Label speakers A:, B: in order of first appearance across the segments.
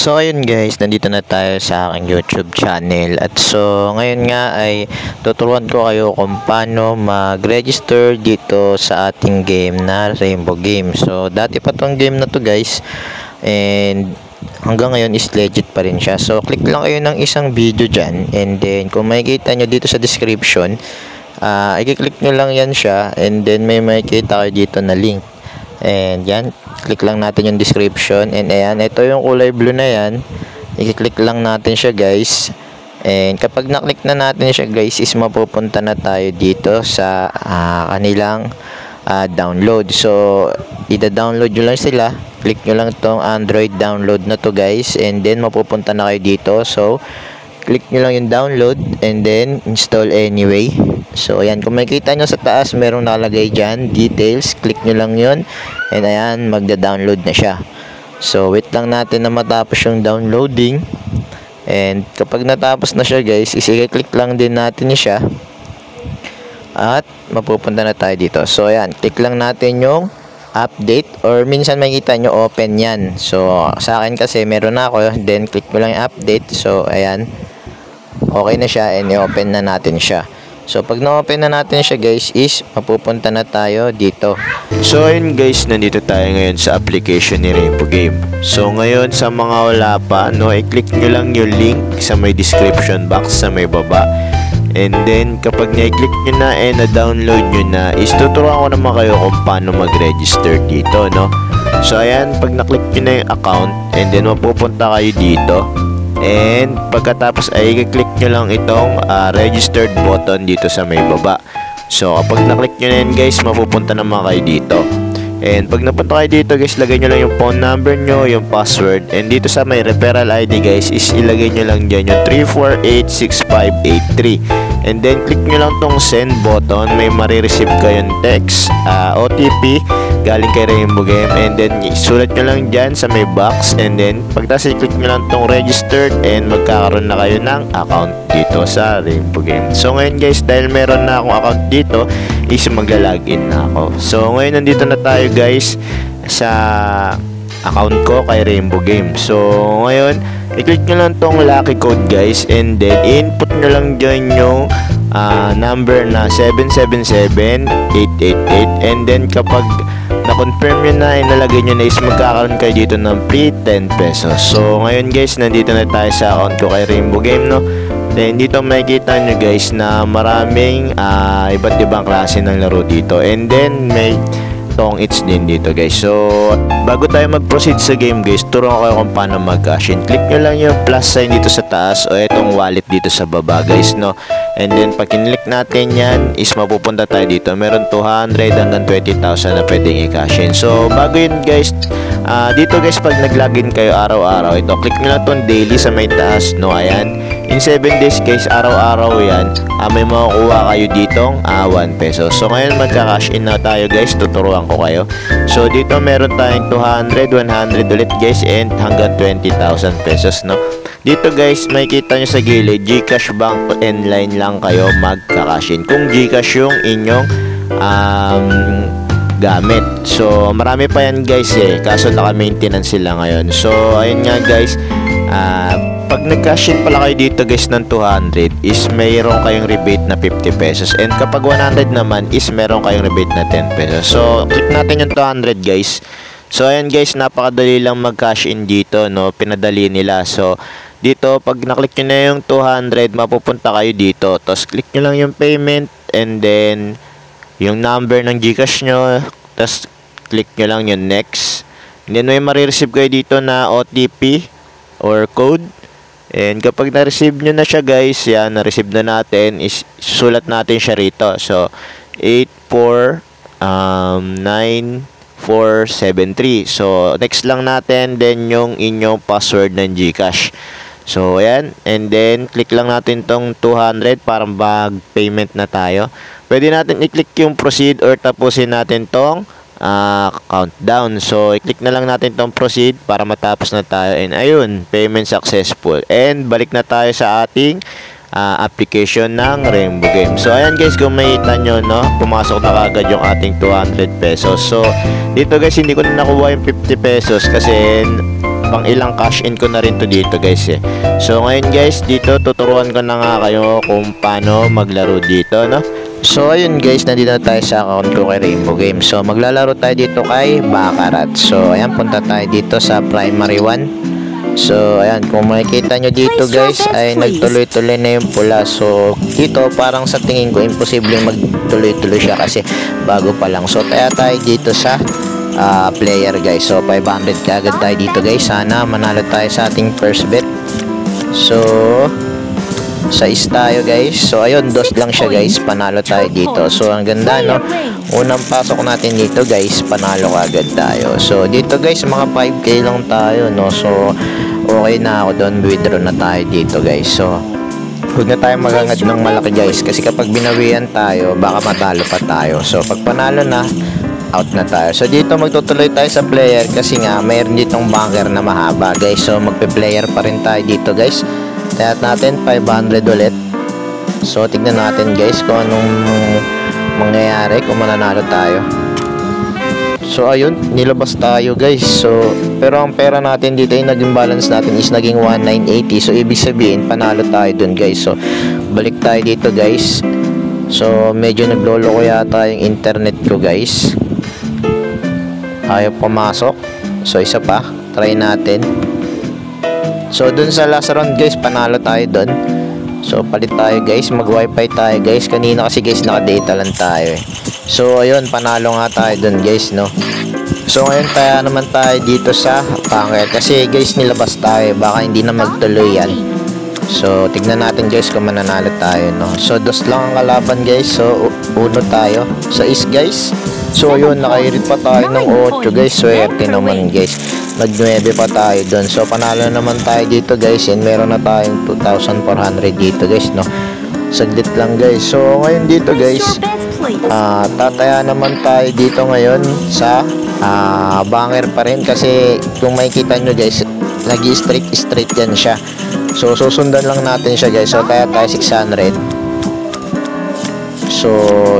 A: So ayun guys, nandito na tayo sa aking YouTube channel. At so ngayon nga ay tuturuan ko kayo kung paano mag-register dito sa ating game na Rainbow Game. So dati pa tong game na to guys, and hanggang ngayon is legit pa rin siya. So click lang kayo ng isang video dyan, and then kung makikita nyo dito sa description, i-click nyo lang yan siya, and then may makikita kayo dito na link. And yan, click lang natin yung description. And ayan, ito yung kulay blue na yan. I-click lang natin siya guys. And kapag na-click na natin siya guys, is mapupunta na tayo dito sa kanilang download. So ida-download nyo lang sila. Click nyo lang tong Android download na to guys, and then mapupunta na kayo dito. So click nyo lang yung download and then install anyway. So ayan, kung makikita nyo sa taas, merong nakalagay dyan details, click nyo lang yun, and ayan, magda-download na siya. So wait lang natin na matapos yung downloading. And kapag natapos na siya guys, i-click lang din natin siya at mapupunta na tayo dito. So ayan, click lang natin yung update, or minsan makikita nyo open yan. So sa akin kasi meron na ako, then click ko lang yung update. So ayan, okay na siya, and i-open na natin siya. So pag na-open na natin siya guys, is mapupunta na tayo dito.
B: So ayun guys, nandito tayo ngayon sa application ni Rainbow Game. So ngayon sa mga wala pa, i-click nyo lang yung link sa may description box sa may baba. And then kapag na-click nyo na and na-download nyo na, is tuturuan ko naman kayo kung paano mag-register dito, no? So ayan, pag na-click nyo na yung account, and then mapupunta kayo dito. And pagkatapos ay i-click nyo lang itong registered button dito sa may baba. So kapag na-click nyo na yan guys, mapupunta naman kayo dito. And pag napunta kayo dito guys, lagay nyo lang yung phone number nyo, yung password. And dito sa may referral ID guys, is ilagay nyo lang dyan yung 3486583. And then click nyo lang tong send button. May marireceive kayong text, OTP galing kay Rainbow Game. And then sulat nyo lang dyan sa may box. And then pagtas i-click nyo lang tong registered, and magkakaroon na kayo ng account dito sa Rainbow Game. So ngayon guys, dahil meron na akong account dito, is magla-login na ako. So ngayon nandito na tayo guys sa account ko kay Rainbow Game. So ngayon, i-click nyo lang tong lucky code guys, and then input nyo lang dyan yung number na 777888. And then kapag na-confirm nyo na, inalagay nyo na, is magkakaroon kayo dito ng free 10 pesos. So ngayon guys, nandito na tayo sa account ko kay Rainbow Game, no? Then dito makikita nyo guys na maraming iba't ibang klase ng laro dito. And then may tong it's din dito guys. So bago tayo mag-proceed sa game guys, turuan ko kayo kung paano mag-cash in. Click nyo lang yung plus sign dito sa taas, o itong wallet dito sa baba guys, no? And then pag kinlik natin yan, is mapupunta tayo dito. Meron 200 hanggang 20,000 na pwedeng i-cash in. So bago yun guys, dito guys, pag nag-login kayo araw-araw, ito, click nyo lang tong daily sa may taas, no? Ayan, in 7 days guys, araw-araw yan, may makukuha kayo ditong 1 peso. So ngayon magka-cash in na tayo guys, tuturuan ko kayo. So dito meron tayong 200, 100 ulit guys, and hanggang 20,000 pesos, no? Dito guys, makikita nyo sa gilid, GCash Bank and line lang kayo magka-cash in kung GCash yung inyong gamit. So marami pa yan guys kaso naka-maintenance sila ngayon. So ayun nga guys, pag nag-cash in pala kayo dito guys ng 200, is mayroon kayong rebate na 50 pesos. And kapag 100 naman, is meron kayong rebate na 10 pesos. So click natin yung 200 guys. So ayan guys, napakadali lang mag-cash in dito, no? Pinadali nila. So dito, pag na-click nyo na yung 200, mapupunta kayo dito. Tapos click nyo lang yung payment, and then yung number ng GCash nyo. Tapos click nyo lang yung next. And then may marireceive kayo dito na OTP or code. And kapag na-receive nyo na siya guys, yan, na-receive na natin, is sulat natin siya rito. So 849473. So next lang natin then yung inyong password ng GCash. So ayan, and then click lang natin tong 200 para mag-payment na tayo. Pwede natin i-click yung proceed, or tapusin natin tong countdown. So i-click na lang natin tong proceed para matapos na tayo. And ayun, payment successful. And balik na tayo sa ating application ng Rainbow Game. So ayan guys, kung makita nyo, no, pumasok na kagad yung ating 200 pesos. So dito guys, hindi ko na nakuha yung 50 pesos kasi pang ilang cash in ko na rin to dito guys eh. So ngayon guys, dito tuturuan ko na nga kayo kung paano maglaro dito, no? So ayun guys, nandito na tayo sa account ko kay Rainbow Games. So maglalaro tayo dito kay Baccarat. So ayan, punta tayo dito sa Primary 1. So ayan, kung makikita nyo dito guys ay nagtuloy-tuloy na yung pula. So dito parang sa tingin ko imposible magtuloy-tuloy siya kasi bago pa lang. So tayo dito sa player guys. So 500 kagad tayo dito guys. Sana manalo tayo sa ating first bet. So sa tayo guys. So ayun, dos lang siya guys, panalo tayo dito. So ang ganda, no, unang pasok natin dito guys, panalo agad tayo. So dito guys, mga 5k lang tayo, no. So okay na ako doon, withdraw na tayo dito guys. So huwag na tayo magangad ng malaki guys, kasi kapag binawian tayo baka matalo pa tayo. So pag panalo na, out na tayo. So dito magtutuloy tayo sa player kasi nga mayroon ditong bunker na mahaba guys. So magpe-player pa rin tayo dito guys. Tayat natin 500 ulit. So tignan natin guys kung anong mangyayari kung mananalo tayo. So ayun, nilabas tayo guys. So pero ang pera natin dito ay naging balance natin is naging 1980. So ibig sabihin panalo tayo dun guys. So balik tayo dito guys. So medyo naglolo ko yata yung internet ko guys. Ayaw pumasok. So isa pa, try natin. So dun sa last round guys, panalo tayo dun. So palit tayo guys, mag wifi tayo guys. Kanina kasi guys naka-data lang tayo eh. So ayun, panalo nga tayo dun guys, no. So ngayon tayo naman tayo dito sa bunker kasi guys nilabas tayo, baka hindi na magtuloy yan. So tignan natin guys kung mananalo tayo, no. So dos lang ang kalaban guys. So uno tayo sa guys. So yun, nakairit pa tayo ng 8 guys. Swerte naman guys, nag-9 pa tayo dun. So panalo naman tayo dito guys, and meron na tayong 2,400 dito guys, no. Saglit lang guys. So ngayon dito guys, tataya naman tayo dito ngayon sa banger pa rin, kasi kung makikita nyo guys, lagi straight yan siya. So susundan lang natin siya guys. So kaya tayo 600. So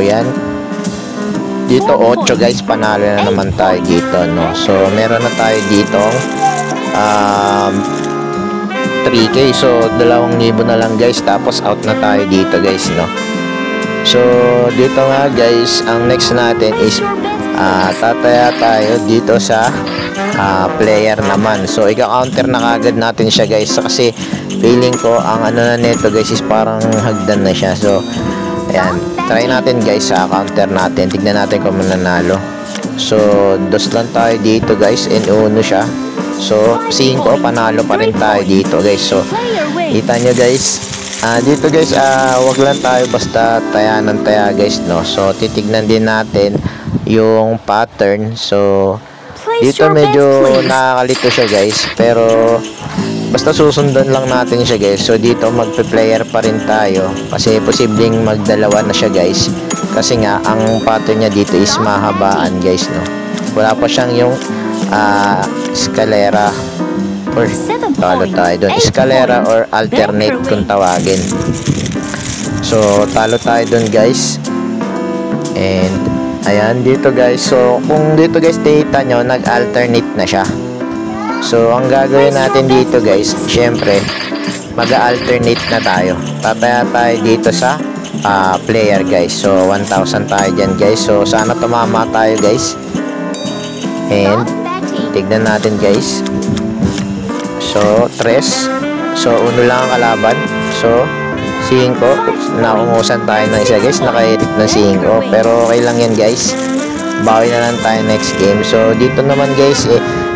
B: yan, dito 8 guys, panalo na naman tayo dito, no. So meron na tayo dito 3k. So 2,000 na lang guys, tapos out na tayo dito guys, no. So dito nga guys, ang next natin is tataya tayo dito sa player naman. So ika-counter na kagad natin siya guys, kasi feeling ko ang ano na nito guys is parang hagdan na siya. So ayan, try natin guys sa counter natin, tignan natin kung mananalo. So dos lang tayo dito guys, and uno siya. So 5, panalo pa rin tayo dito guys. So kita nyo guys, dito guys, wag lang tayo basta taya ng taya guys, no. So titignan din natin yung pattern. So dito medyo nakakalito siya guys, pero basta susundan lang natin siya guys. So dito magpe-player pa rin tayo, kasi posibleng magdalawa na siya guys, kasi nga ang pattern niya dito is mahabaan guys, no. Wala pa siyang yung escalera, or talo tayo doon, escalera or alternate kung tawagin. So talo tayo doon guys. And ayan dito guys, so kung dito guys data nyo, nag-alternate na siya. So ang gagawin natin dito guys, syempre mag-alternate na tayo. Tataya tayo dito sa player guys. So 1,000 tayo dyan guys. So sana tumama tayo guys. And tignan natin guys. So 3. So uno lang ang kalaban. So 5. Naungusan tayo ng isa guys, nakairit ng 5. Pero okay lang yan guys, bawi na lang tayo next game. So dito naman guys,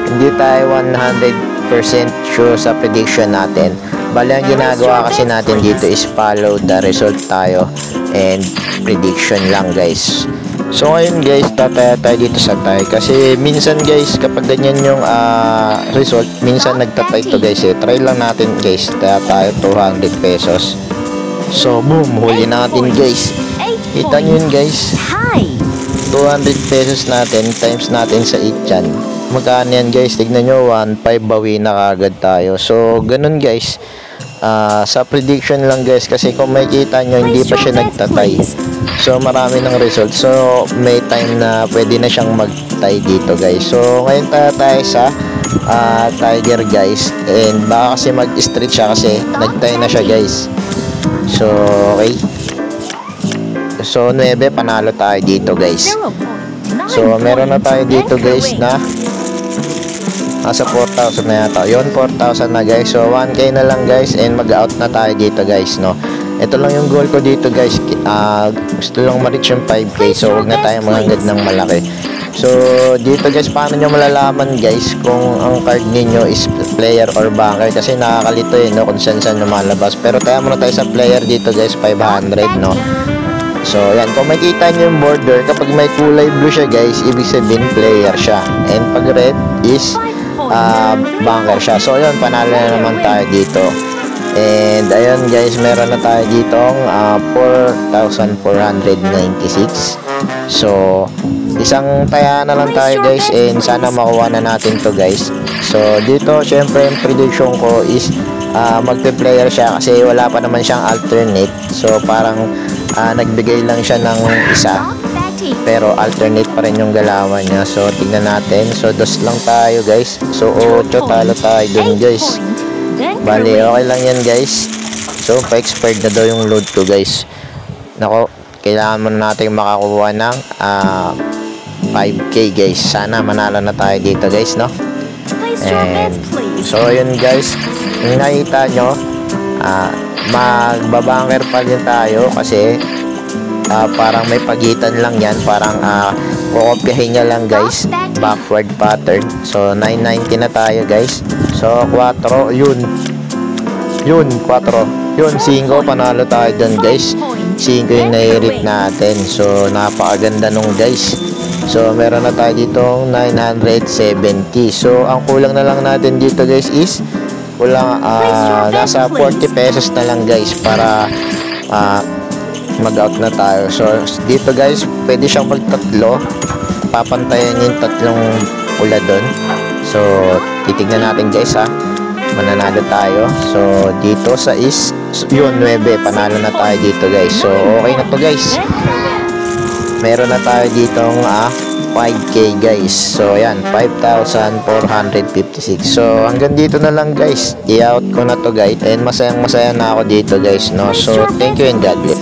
B: hindi tayo 100% sure sa prediction natin. Bali ang ginagawa kasi natin dito is follow the result tayo and prediction lang guys. So ngayon guys, tataya tayo dito sa tie, kasi minsan guys kapag ganyan yung result, minsan nagtatay to guys eh. Try lang natin guys, taya tayo 200 pesos. So boom, huli natin guys. Kita nyo yun guys, 200 pesos natin times natin sa 8 yan. Magkano yan guys, tignan nyo, 1.5 bawi na kagad tayo. So ganun guys, sa prediction lang guys, kasi kung makikita nyo hindi pa siya nagtatay. So marami ng result. So may time na pwede na siyang
A: tayo dito guys. So ngayon tayo sa Tiger guys, and baka kasi mag-street siya kasi nag-tie na siya guys. So okay, so 9 panalo tayo dito guys. So meron na tayo dito guys na nasa 4,000 na yata. Yun, 4,000 na guys. So 1k na lang guys, and mag-out na tayo dito guys, no. Ito lang yung goal ko dito guys. Gusto lang ma-reach yung 5k, so wag na tayo manghangad ng malaki. So dito guys, paano nyo malalaman guys kung ang card ninyo is player or banker? Kasi nakakalito no, kung saan lumalabas. Pero tayo muna tayo sa player dito guys, 500 no. So yan, kung makita nyo yung border, kapag may kulay blue siya guys, ibig sabihin player siya. And pag red is banker siya. So yun, panalo na naman tayo dito. And ayun guys, meron na tayo ditong 4,496. So isang taya na lang tayo guys, and sana makuha na natin to guys. So dito syempre yung prediction ko is magpe-player siya kasi wala pa naman siyang alternate. So parang nagbigay lang siya ng isa, pero alternate pa rin yung galawan niya. So tignan natin. So dos lang tayo guys. So 8 talo tayo dun guys. Bali okay lang yan guys. So pa-expired na daw yung load ko guys. Nako, kailangan muna natin makakuha ng 5k guys. Sana manalo na tayo dito guys, no. And so yun guys, yung nakita nyo, magbabanker pa din tayo kasi parang may pagitan lang yan. Parang kukopyahin niya lang guys, backward pattern. So 990 na tayo guys. So 4, yun 4, yun 5, panalo tayo dun guys. 5 yung nai-rate natin. So napakaganda nung guys. So meron na tayo ditong 970. So ang kulang na lang natin dito guys is kulang nasa 40 pesos na lang guys para mag-out na tayo. So dito guys, pwede siyang magtatlo, papantayan yung tatlong ula doon. So titignan natin guys mananalo tayo. So dito sa is yun 9, panalo na tayo dito guys. So okay na to guys, meron na tayo ditong 5k guys. So yan, 5,456. So hanggang dito na lang guys, i-out ko na to guys, and masayang masaya na ako dito guys, no. So thank you and God bless.